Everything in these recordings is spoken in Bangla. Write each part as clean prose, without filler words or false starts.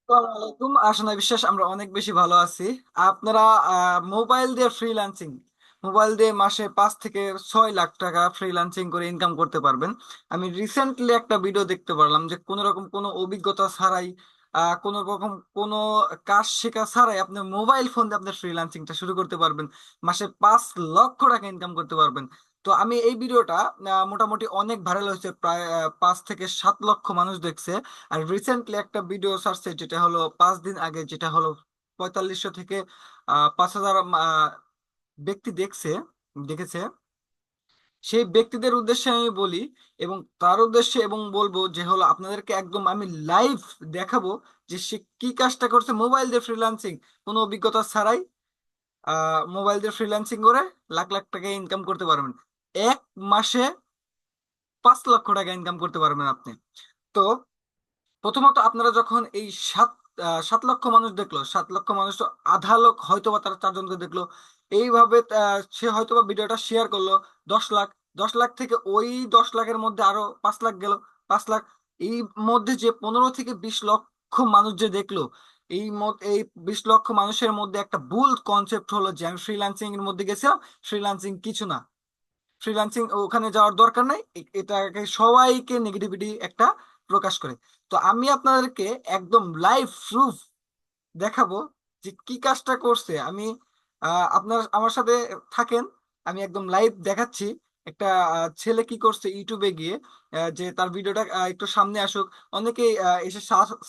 আসসালামু আলাইকুম, আশা বিশ্বাস আমরা অনেক বেশি ভালো আছি। আপনারা মোবাইল দিয়ে ফ্রিল্যান্সিং, মোবাইল দিয়ে মাসে 5 থেকে 6 লাখ টাকা ফ্রিল্যান্সিং করে ইনকাম করতে পারবেন। আমি রিসেন্টলি একটা ভিডিও দেখতে পারলাম যে কোনো রকম কোনো অভিজ্ঞতা ছাড়াই, কোনো রকম কোনো কাজ শেখা ছাড়াই আপনি মোবাইল ফোন দিয়ে আপনার ফ্রিল্যান্সিংটা শুরু করতে পারবেন, মাসে 5 লক্ষ টাকা ইনকাম করতে পারবেন। তো আমি এই ভিডিওটা মোটামুটি অনেক ভাইরাল হয়েছে, প্রায় 5 থেকে 7 লক্ষ মানুষ দেখছে। আর রিসেন্টলি একটা ভিডিও ছাড়ছে যেটা হলো 5 দিন আগে, যেটা হলো 4500 থেকে 5,000 ব্যক্তি দেখেছে। সেই ব্যক্তিদের উদ্দেশ্যে আমি বলি এবং তার উদ্দেশ্যে এবং বলবো যে হলো আপনাদেরকে একদম আমি লাইভ দেখাবো যে সে কি কাজটা করছে মোবাইল দিয়ে ফ্রিল্যান্সিং, কোনো অভিজ্ঞতা ছাড়াই মোবাইল দিয়ে ফ্রিল্যান্সিং করে লাখ লাখ টাকা ইনকাম করতে পারবেন। এক মাসে 5 লক্ষ টাকা ইনকাম করতে পারবেন আপনি। তো প্রথমত আপনারা যখন এই 7 লক্ষ মানুষ দেখলো, 7 লক্ষ মানুষ তো আধা লোক হয়তো বা তারা 4 জনকে দেখলো, এইভাবে সে হয়তো বা ভিডিওটা শেয়ার করলো 10 লাখ, 10 লাখ থেকে ওই 10 লাখের মধ্যে আরো 5 লাখ গেল, 5 লাখ, এই মধ্যে যে 15 থেকে 20 লক্ষ মানুষ যে দেখলো, এই 20 লক্ষ মানুষের মধ্যে একটা ভুল কনসেপ্ট হলো যে আমি ফ্রিল্যান্সিং এর মধ্যে গেছিলাম, ফ্রিল্যান্সিং কিছু না, ফ্রিল্যান্সিং ওখানে যাওয়ার দরকার নাই, এটাকে সবাইকে নেগেটিভিটি একটা প্রকাশ করে। তো আমি আপনাদেরকে একদম লাইভ প্রুফ দেখাবো যে কি কাজটা করছে। আমি আপনার আমার সাথে থাকেন, আমি একদম লাইভ দেখাচ্ছি। একটা ছেলে কি করছে ইউটিউবে গিয়ে, যে তার ভিডিওটা একটু সামনে আসুক, অনেকেই এসে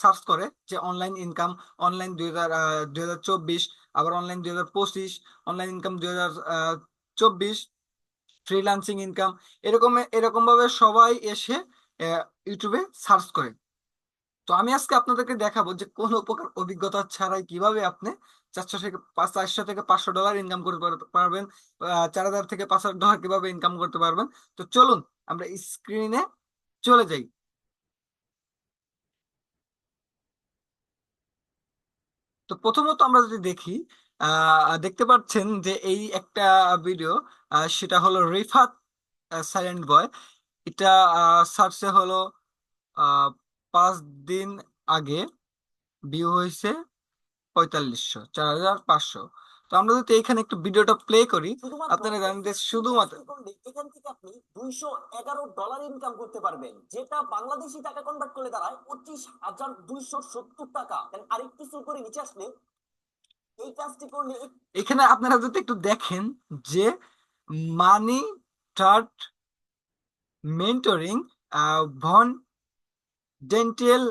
সার্চ করে যে অনলাইন ইনকাম, অনলাইন 2024, আবার online 2025, online income 2024, freelancing income, এরকম এরকম ভাবে সবাই এসে ইউটিউবে সার্চ করে। তো আমি আজকে আপনাদেরকে দেখাবো যে কোনো প্রকার অভিজ্ঞতা ছাড়াই কিভাবে আপনি 400 থেকে 500 ডলার ইনকাম করতে পারবেন, 4,000 থেকে 5,000 ডলার কিভাবে ইনকাম করতে পারবেন। তো চলুন আমরা স্ক্রিনে চলে যাই। তো প্রথমত আমরা যদি দেখি, দেখতে পাচ্ছেন যে এই একটা ভিডিও, সেটা হলো রিফাত সাইলেন্ট বয়। এটা সার্চে হলো আহ 5 দিন আগে, ভিউ হয়েছে 4500, 4,500। তো আমরা যদি এখানে একটু ভিডিওটা প্লে করি, আপনারা জানেন যে শুধুমাত্র এখান থেকে আপনি 211 ডলার ইনকাম করতে পারবেন, যেটা বাংলাদেশি টাকা কনভার্ট করলে দাঁড়ায় 25,270 টাকা। আরেকটু শুরু করে নিচে আসলে এই কাজটি করলে এখানে আপনারা যদি একটু দেখেন যে মানি টার্ট মেন্টরিং, ভন ডেন্টেল,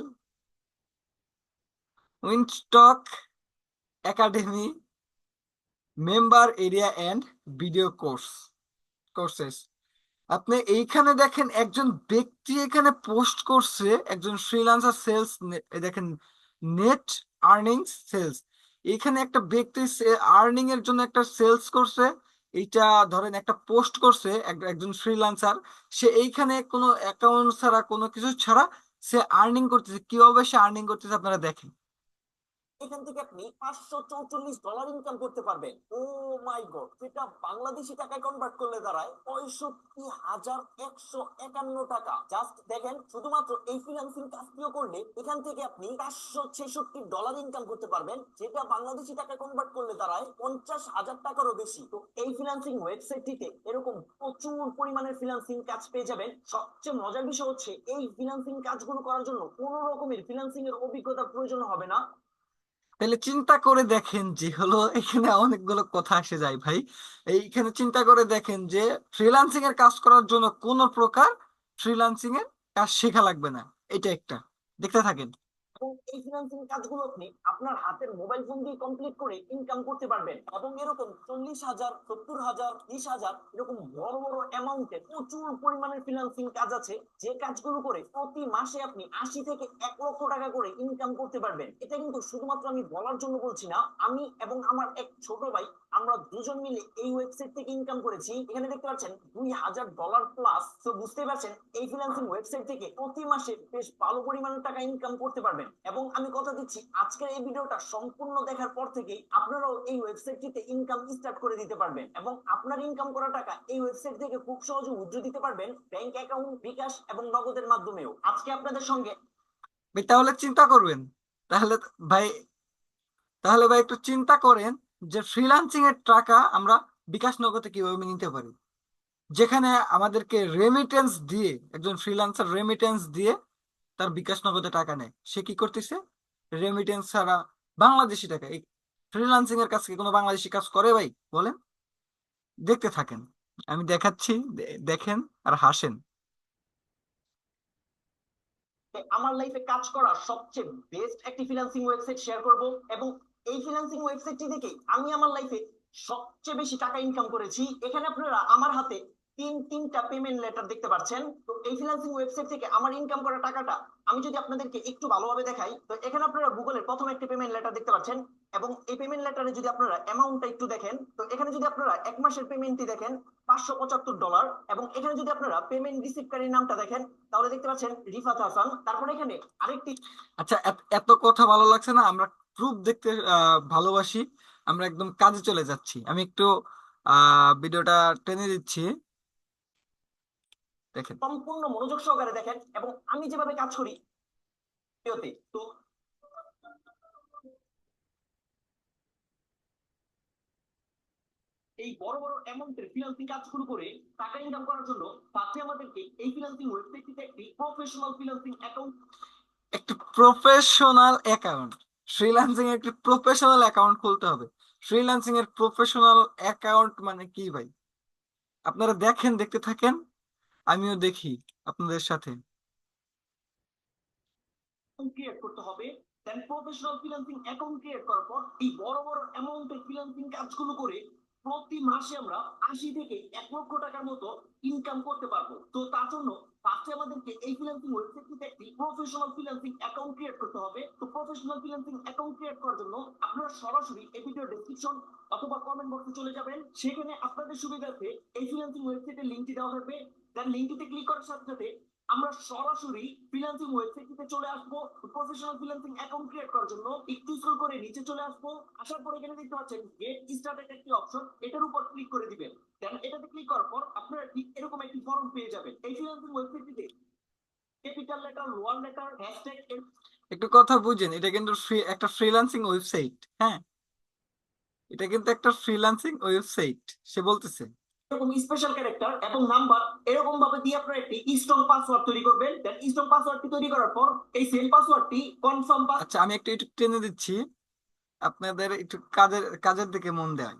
Winstock academy, member area and video courses. আপনি এইখানে দেখেন একজন ব্যক্তি এখানে পোস্ট করছে, একজন ফ্রিল্যান্সার সেলস, দেখেন নেট আর্নিং সেলস। এখানে একটা ব্যক্তি আর্নিং এর জন্য একটা সেলস করছে, এইটা ধরেন একটা পোস্ট করছে একজন ফ্রিল্যান্সার। সে এইখানে কোনো অ্যাকাউন্ট ছাড়া, কোনো কিছু ছাড়া সে আর্নিং করতেছে। কিভাবে সে আর্নিং করতেছে আপনারা দেখেন। এখান থেকে আপনি 544 ডলার ইনকাম করতে পারবেন। ও মাই গড, সেটা বাংলাদেশি টাকায় কনভার্ট করলে দাঁড়ায় 65,151 টাকা। জাস্ট দেখেন, শুধুমাত্র এই ফ্রিল্যান্সিং কাজটিও করলে এখান থেকে আপনি 466 ডলার ইনকাম করতে পারবেন, যেটা বাংলাদেশি টাকায় কনভার্ট করলে দাঁড়ায় 50,000 টাকারও বেশি। তো এই ফ্রিল্যান্সিং ওয়েবসাইটটিতে এরকম প্রচুর পরিমাণের ফ্রিল্যান্সিং কাজ পেয়ে যাবেন। সবচেয়ে মজার বিষয় হচ্ছে, এই ফ্রিল্যান্সিং কাজগুলো করার জন্য কোনো রকমের ফ্রিল্যান্সিং এর অভিজ্ঞতার প্রয়োজন হবে না। তাহলে চিন্তা করে দেখেন যে হলো এখানে অনেকগুলো কথা আসে যায় ভাই। এইখানে চিন্তা করে দেখেন যে ফ্রিল্যান্সিং এর কাজ করার জন্য কোনো প্রকার ফ্রিল্যান্সিং এর কাজ শেখা লাগবে না। এটা একটা, দেখতে থাকেন। এবং এই ফিনান্সিং কাজগুলো আপনি আপনার হাতের মোবাইল ফোন দিয়ে কমপ্লিট করে ইনকাম করতে পারবেন। এবং এরকম 40,000, 70,000, 30,000 এরকম বড় বড় অ্যামাউন্টের প্রচুর পরিমাণের ফিনান্সিং কাজ আছে, যে কাজগুলো করে প্রতি মাসে আপনি 80 থেকে 1 লক্ষ টাকা করে ইনকাম করতে পারবেন। এটা কিন্তু শুধুমাত্র আমি বলার জন্য বলছি না, আমি এবং আমার এক ছোট ভাই, আমরা দুজন মিলে এই ওয়েবসাইট থেকে ইনকাম করেছি। এখানে দেখতে পাচ্ছেন 2,000 ডলার প্লাস। তো বুঝতে পারছেন এই ফ্রিল্যান্সিং ওয়েবসাইট থেকে প্রতি মাসে বেশ ভালো পরিমাণের টাকা ইনকাম করতে পারবেন। এবং আমি কথা দিচ্ছি, আজকের এই ভিডিওটা সম্পূর্ণ দেখার পর থেকেই আপনারাও এই ওয়েবসাইটটিতে ইনকাম স্টার্ট করে দিতে পারবেন, এবং আপনার ইনকাম করা টাকা এই ওয়েবসাইট থেকে খুব সহজে উইথড্র দিতে পারবেন ব্যাংক অ্যাকাউন্ট, বিকাশ এবং নগদের মাধ্যমেও। আজকে আপনাদের সঙ্গে তাহলে চিন্তা করবেন, তাহলে ভাই তাহলে ভাই একটু চিন্তা করেন যে ফ্রিল্যান্সিং এর টাকা আমরা বিকাশ নগদে কিভাবে নিতে পারি, যেখানে আমাদেরকে রেমিটেন্স দিয়ে, একজন ফ্রিল্যান্সার রেমিটেন্স দিয়ে তার বিকাশ নগদে টাকা নেয়। সে কি করতেছে? রেমিটেন্স ছাড়া বাংলাদেশি টাকা। এই ফ্রিল্যান্সিং এর কাছে কি কোনো বাংলাদেশি কাজ করে ভাই? বলেন। দেখতে থাকেন, আমি দেখাচ্ছি, দেখেন আর হাসেন। আমার লাইফে কাজ করা সবচেয়ে বেস্ট একটি ফ্রিল্যান্সিং ওয়েবসাইট শেয়ার করব, এবং এই ফ্রিল্যান্সিং ওয়েবসাইটটি থেকে আমি আমার লাইফে সবচেয়ে বেশি টাকা ইনকাম করেছি। এখানে আপনারা আমার হাতে তিনটা পেমেন্ট লেটার দেখতে পাচ্ছেন। তো এই ফ্রিল্যান্সিং ওয়েবসাইট থেকে আমার ইনকাম করা টাকাটা আমি যদি আপনাদেরকে একটু ভালোভাবে দেখাই, তো এখানে আপনারা গুগলের প্রথম একটি পেমেন্ট লেটার দেখতে পাচ্ছেন, এবং এই পেমেন্ট লেটারে যদি আপনারা অ্যামাউন্টটা একটু দেখেন, তো এখানে যদি আপনারা এক মাসের পেমেন্টটি দেখেন $575, এবং এখানে যদি আপনারা পেমেন্ট রিসিভকারীর নামটা দেখেন, তাহলে দেখতে পাচ্ছেন রিফাত হাসান। তারপরে এখানে আরেকটি আচ্ছা, এত কথা ভালো লাগছে না, আমরা প্রুফ দেখতে ভালোবাসি। আমরা একদম কাজে চলে যাচ্ছি। আমি একটু ভিডিওটা টেনে দিচ্ছি, দেখেন। সম্পূর্ণ মনোযোগ সহকারে দেখেন, এবং আমি যেভাবে কাজ করি ভিডিওতে। তো এই বড় বড় অ্যামাউন্টের ফ্রিল্যান্সিং কাজ শুরু করে টাকা ইনকাম করার জন্য ফার্স্টে আমাদেরকে এই ফ্রিল্যান্সিং ওয়েবসাইটটিতে একটি প্রফেশনাল ফ্রিল্যান্সিং অ্যাকাউন্ট একটি প্রফেশনাল অ্যাকাউন্ট, ফ্রিল্যান্সিং এর একটি প্রফেশনাল অ্যাকাউন্ট খুলতে হবে। ফ্রিল্যান্সিং এর প্রফেশনাল অ্যাকাউন্ট মানে কি ভাই? আপনারা দেখেন, দেখতে থাকেন, আমিও দেখি আপনাদের সাথে। ক্রিয়েট করতে হবে। দেন প্রফেশনাল ফ্রিল্যান্সিং অ্যাকাউন্ট ক্রিয়েট করার পর এই বড় বড় অ্যামাউন্টের ফ্রিল্যান্সিং কাজগুলো করে প্রতি মাসে আমরা 80 থেকে 1 লক্ষ টাকার মতো ইনকাম করতে পারবো। তো তার জন্য ফার্স্টে আমাদেরকে এই ফ্রিল্যান্সিং ওয়েবসাইটটিতে একটি প্রফেশনাল ফ্রিল্যান্সিং অ্যাকাউন্ট ক্রিয়েট করতে হবে। তো প্রফেশনাল ফ্রিল্যান্সিং অ্যাকাউন্ট ক্রিয়েট করার জন্য আপনারা সরাসরি এই ভিডিও ডেসক্রিপশন অথবা কমেন্ট বক্সে চলে যাবেন, সেখানে আপনাদের সুবিধার্থে এই ফ্রিল্যান্সিং ওয়েবসাইটের লিঙ্কটি দেওয়া হবে। দেন লিঙ্কটিতে ক্লিক করার সাথে সাথে আমরা সরাসরি ফ্রিল্যান্সিং ওয়েবসাইটটিতে চলে আসবো। প্রফেশনাল ফ্রিল্যান্সিং অ্যাকাউন্ট ক্রিয়েট করার জন্য একটু স্ক্রল করে নিচে চলে আসবো। আসার পর এখানে দেখতে পাচ্ছেন গেট স্টার্টেড একটি অপশন, এটার উপর ক্লিক করে দিবেন। দেন এটাতে ক্লিক করার পর আপনারা ঠিক এরকম একটি ফর্ম পেয়ে যাবেন। এই ফ্রিল্যান্সিং ওয়েবসাইটটিতে capital letter, lower letter, hashtag একটু কথা বুঝেন, এটা কিন্তু একটা ফ্রিল্যান্সিং ওয়েবসাইট। হ্যাঁ, এটা কিন্তু একটা ফ্রিল্যান্সিং ওয়েবসাইট, সে বলতেছে। এরকম স্পেশাল ক্যারেক্টার এবং নাম্বার এরকম ভাবে দিয়ে আপনারা একটি স্ট্রং পাসওয়ার্ড তৈরি করবেন। দেন স্ট্রং পাসওয়ার্ডটি তৈরি করার পর এই সেম পাসওয়ার্ডটি কনফার্ম আচ্ছা, আমি একটু একটু টেনে দিচ্ছি, আপনাদের একটু কাজের কাজের দিকে মন দেয়।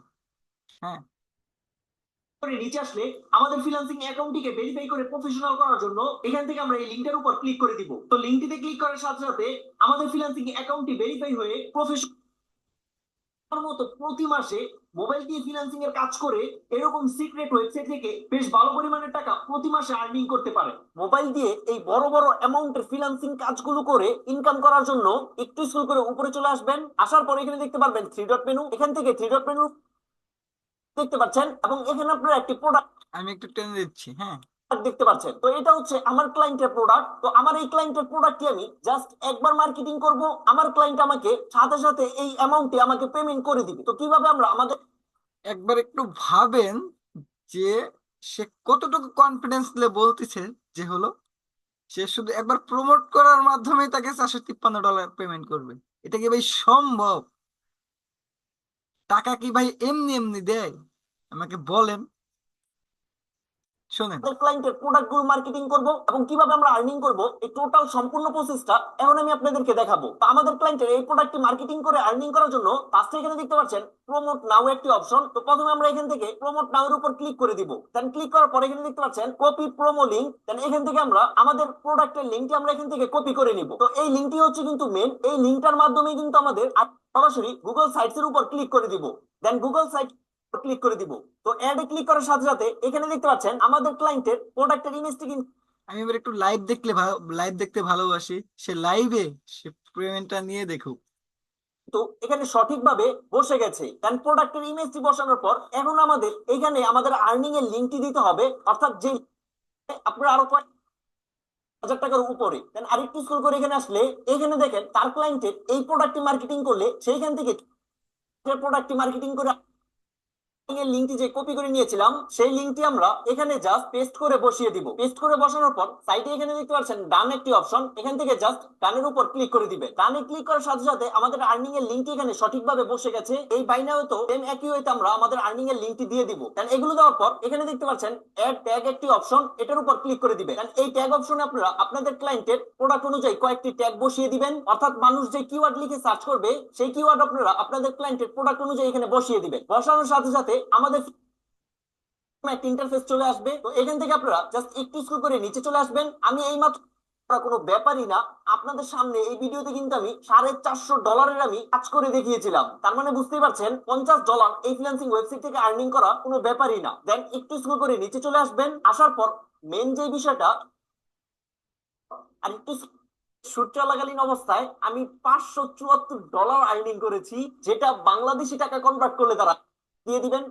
হ্যাঁ, করে নিচে আসলে আমাদের ফ্রিল্যান্সিং অ্যাকাউন্টটিকে ভেরিফাই করে প্রফেশনাল করার জন্য এখান থেকে আমরা এই লিঙ্কটার উপর ক্লিক করে দিব। তো লিঙ্কটিতে ক্লিক করার সাথে সাথে আমাদের ফ্রিল্যান্সিং অ্যাকাউন্টটি ভেরিফাই হয়ে প্রফেশনাল মতো প্রতি মাসে মোবাইল দিয়ে ফ্রিল্যান্সিং এর কাজ করে এরকম সিক্রেট ওয়েবসাইট থেকে বেশ ভালো পরিমাণের টাকা প্রতি মাসে আর্নিং করতে পারে। মোবাইল দিয়ে এই বড় বড় অ্যামাউন্টের ফ্রিল্যান্সিং কাজগুলো করে ইনকাম করার জন্য একটু স্ক্রল করে উপরে চলে আসবেন। আসার পর এখানে দেখতে পারবেন থ্রি ডট মেনু, এখান থেকে থ্রি ডট মেনু দেখতে পাচ্ছেন, এবং এখানে আপনারা একটি প্রোডাক্ট আমি একটু টেনে দিচ্ছি। হ্যাঁ, দেখতে পাচ্ছেন। তো এটা হচ্ছে আমার ক্লায়েন্টের প্রোডাক্ট। তো আমার এই ক্লায়েন্টের প্রোডাক্টটি আমি জাস্ট একবার মার্কেটিং করব, আমার ক্লায়েন্ট আমাকে সাথে সাথে এই অ্যামাউন্টে আমাকে পেমেন্ট করে দিবে। তো কিভাবে আমরা আমাদের একবার একটু ভাবেন যে সে কতটুকু কনফিডেন্স দিলে বলতেছে যে হলো, সে শুধু একবার প্রমোট করার মাধ্যমে তাকে $453 পেমেন্ট করবে। এটা কি ভাই সম্ভব? টাকা কি ভাই এমনি এমনি দেয়? আমাকে বলেন। শোনেন, ক্লায়েন্টের প্রোডাক্ট গুলো মার্কেটিং করব এবং কিভাবে আমরা আর্নিং করব, এই টোটাল সম্পূর্ণ প্রসেসটা এখন আমি আপনাদেরকে দেখাবো। তো আমাদের ক্লায়েন্টের এই প্রোডাক্টটি মার্কেটিং করে আর্নিং করার জন্য ফার্স্টে এখানে দেখতে পাচ্ছেন প্রমোট নাও একটি অপশন। তো প্রথমে আমরা এখান থেকে প্রমোট নাও এর উপর ক্লিক করে দিব। দেন ক্লিক করার পরে এখানে দেখতে পাচ্ছেন কপি প্রোমো লিংক। দেন এখান থেকে আমরা আমাদের প্রোডাক্টের লিংকটি আমরা এখান থেকে কপি করে নিব। তো এই লিংকটি হচ্ছে কিন্তু মেন, এই লিংকটার মাধ্যমে কিন্তু আমাদের সরাসরি গুগল সাইটস এর উপর ক্লিক করে দিব। দেন গুগল সাইট ক্লিক করে দিব। তো অ্যাডে ক্লিক করার সাথে সাথে এখানে দেখতে পাচ্ছেন আমাদের ক্লায়েন্টের প্রোডাক্টের ইমেজটি কিন্তু আমি এবার একটু লাইভ দেখতে ভালোবাসি। সে লাইভে সে পেমেন্টটা নিয়ে দেখুক। এখানে সঠিকভাবে বসে গেছে। দেন প্রোডাক্টের ইমেজটি বসানোর পর এখন আমাদের এখানে আমাদের আর্নিং এর লিঙ্কটি দিতে হবে, অর্থাৎ যে আপনারা আরো কয়েক হাজার টাকার উপরে। দেন আরেকটু স্ক্রল করে এখানে আসলে এখানে দেখেন তার ক্লায়েন্টের এই প্রোডাক্টটি মার্কেটিং করলে সেইখান থেকে প্রোডাক্টটি মার্কেটিং করে এর লিঙ্কটি যে কপি করে নিয়েছিলাম সেই লিঙ্কটি আমরা এখানে জাস্ট পেস্ট করে বসিয়ে দিব। পেস্ট করে বসানোর পর সাইডে এখানে দেখতে পাচ্ছেন ডান একটি অপশন, এখান থেকে জাস্ট ডানের উপর ক্লিক করে দিবে। ডানে ক্লিক করার সাথে সাথে আমাদের আর্নিং এর লিঙ্কটি এখানে সঠিকভাবে বসে গেছে। এই বাইনাও তো সেম একই ওয়েতে আমরা আমাদের আর্নিং এর লিঙ্কটি দিয়ে দিব। দেন এগুলো দেওয়ার পর এখানে দেখতে পাচ্ছেন অ্যাড ট্যাগ একটি অপশন, এটার উপর ক্লিক করে দিবে। দেন এই ট্যাগ অপশনে আপনারা আপনাদের ক্লায়েন্টের প্রোডাক্ট অনুযায়ী কয়েকটি ট্যাগ বসিয়ে দিবেন, অর্থাৎ মানুষ যে কিওয়ার্ড লিখে সার্চ করবে সেই কিওয়ার্ড আপনারা আপনাদের ক্লায়েন্টের প্রোডাক্ট অনুযায়ী এখানে বসিয়ে দিবেন। বসানোর সাথে সাথে আমাদের একটা ইন্টারফেস চলে আসবে। তো এখান থেকে আপনারা জাস্ট একটু স্ক্রল করে নিচে চলে আসবেন। আমি এই মাত্র কোনো ব্যাপারই না, আপনাদের সামনে এই ভিডিওতে কিন্তু আমি $450 আমি কাজ করে দেখিয়েছিলাম। তার মানে বুঝতেই পারছেন $50 এই ফ্রিল্যান্সিং ওয়েবসাইট থেকে আর্নিং করা কোনো ব্যাপারই না। দেন একটু স্ক্রল করে নিচে চলে আসবেন, আসার পর মেন যে বিষয়টা, আর একটু শুট চলাকালীন অবস্থায় আমি $574 আর্নিং করেছি, যেটা বাংলাদেশি টাকা কনভার্ট করলে তারা দিয়ে দিবেন,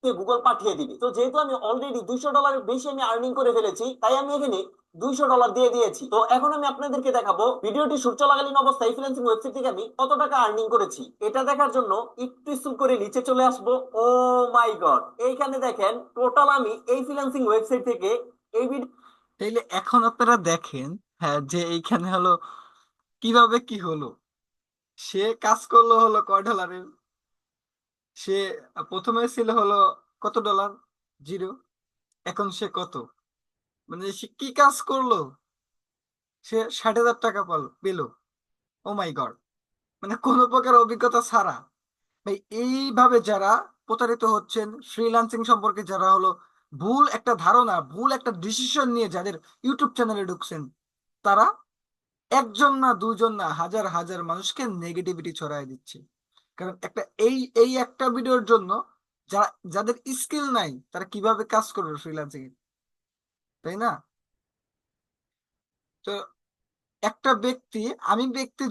গুগল পাঠিয়ে দিবে। তো যেহেতু আমি অলরেডি $200 বেশি আমি আর্নিং করে ফেলেছি, তাই আমি এখানে $200 দিয়ে দিয়েছি। তো এখন আমি আপনাদেরকে দেখাবো ভিডিওটি শুট চলাকালীন অবস্থায় ফ্রিল্যান্সিং ওয়েবসাইট থেকে আমি কত টাকা আর্নিং করেছি। এটা দেখার জন্য একটু স্ক্রল করে নিচে চলে আসবো। ও মাই গড, এইখানে দেখেন টোটাল আমি এই ফ্রিল্যান্সিং ওয়েবসাইট থেকে এই ভিডিও। তাইলে এখন আপনারা দেখেন, হ্যাঁ, যে এইখানে হলো কিভাবে কি হলো। সে কাজ করলো হলো $1 সে প্রথমে ছিল হলো কত ডলার, 0। এখন সে কত, মানে সে কি কাজ করলো, সে 60,000 টাকা পেলো। ও মাই গড, মানে কোনো প্রকার অভিজ্ঞতা ছাড়া। ভাই, এইভাবে যারা প্রতারিত হচ্ছেন, ফ্রিল্যান্সিং সম্পর্কে যারা হলো ভুল একটা ধারণা, ভুল একটা ডিসিশন নিয়ে যাদের ইউটিউব চ্যানেলে ঢুকছেন, তারা একজন না, দুজন না, হাজার হাজার মানুষকে নেগেটিভিটি ছড়াই দিচ্ছে। কারণ একটা এই একটা ভিডিওর জন্য যারা, যাদের স্কিল নাই, তারা কিভাবে কাজ করবে ফ্রিল্যান্সিং, তাই না? তো একটা ব্যক্তি,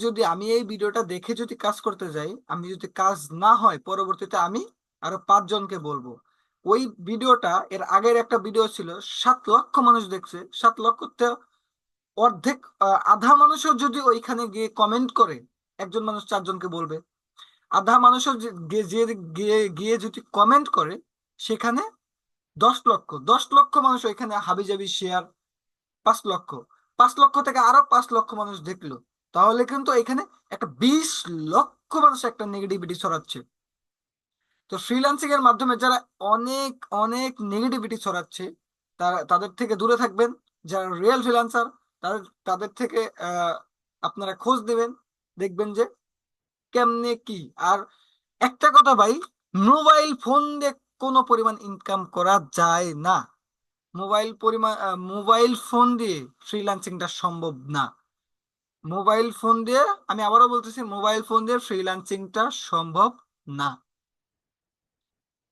যদি আমি এই ভিডিওটা দেখে যদি কাজ করতে যাই, আমি যদি কাজ না হয়, পরবর্তীতে আমি আরো 5 জনকে বলবো। ওই ভিডিওটা, এর আগের একটা ভিডিও ছিল, 7 লক্ষ মানুষ দেখছে। 7 লক্ষতে অর্ধেক, আধা মানুষও যদি ওইখানে গিয়ে কমেন্ট করে, একজন মানুষ 4 জনকে বলবে। আধা মানুষও গিয়ে গিয়ে যদি কমেন্ট করে, সেখানে 10 লক্ষ মানুষ ওইখানে হাবিজাবি শেয়ার, 5 লক্ষ, 5 লক্ষ থেকে আরো 5 লক্ষ মানুষ দেখলো। তাহলে কিন্তু এখানে একটা 20 লক্ষ মানুষ একটা নেগেটিভিটি ছড়াচ্ছে। তো ফ্রিল্যান্সিং এর মাধ্যমে যারা অনেক অনেক নেগেটিভিটি ছড়াচ্ছে, তাদের থেকে দূরে থাকবেন। যারা রিয়েল ফ্রিল্যান্সার, তাদের তাদের থেকে আপনারা খোঁজ নেবেন, দেখবেন যে কেমনে কি। আর একটা কথা ভাই, মোবাইল ফোন দিয়ে কোনো পরিমাণ ইনকাম করা যায় না। মোবাইল ফোন দিয়ে ফ্রিল্যান্সিংটা সম্ভব না। মোবাইল ফোন দিয়ে, আমি আবারও বলতেছি, মোবাইল ফোন দিয়ে ফ্রিল্যান্সিংটা সম্ভব না।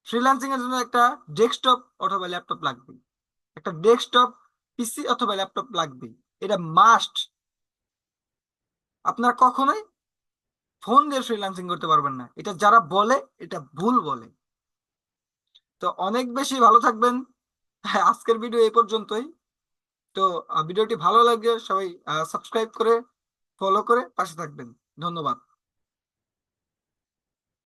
ফ্রিল্যান্সিং এর জন্য একটা ডেস্কটপ অথবা ল্যাপটপ লাগবে, একটা ডেস্কটপ পিসি অথবা ল্যাপটপ লাগবে, এটা মাস্ট। আপনারা কখনোই ফোন দিয়ে ফ্রিল্যান্সিং করতে পারবেন না। এটা যারা বলে, এটা ভুল বলে। তো অনেক বেশি ভালো থাকবেন। হ্যাঁ, আজকের ভিডিও এই পর্যন্তই। তো ভিডিওটি ভালো লাগলে সবাই সাবস্ক্রাইব করে, ফলো করে পাশে থাকবেন। ধন্যবাদ।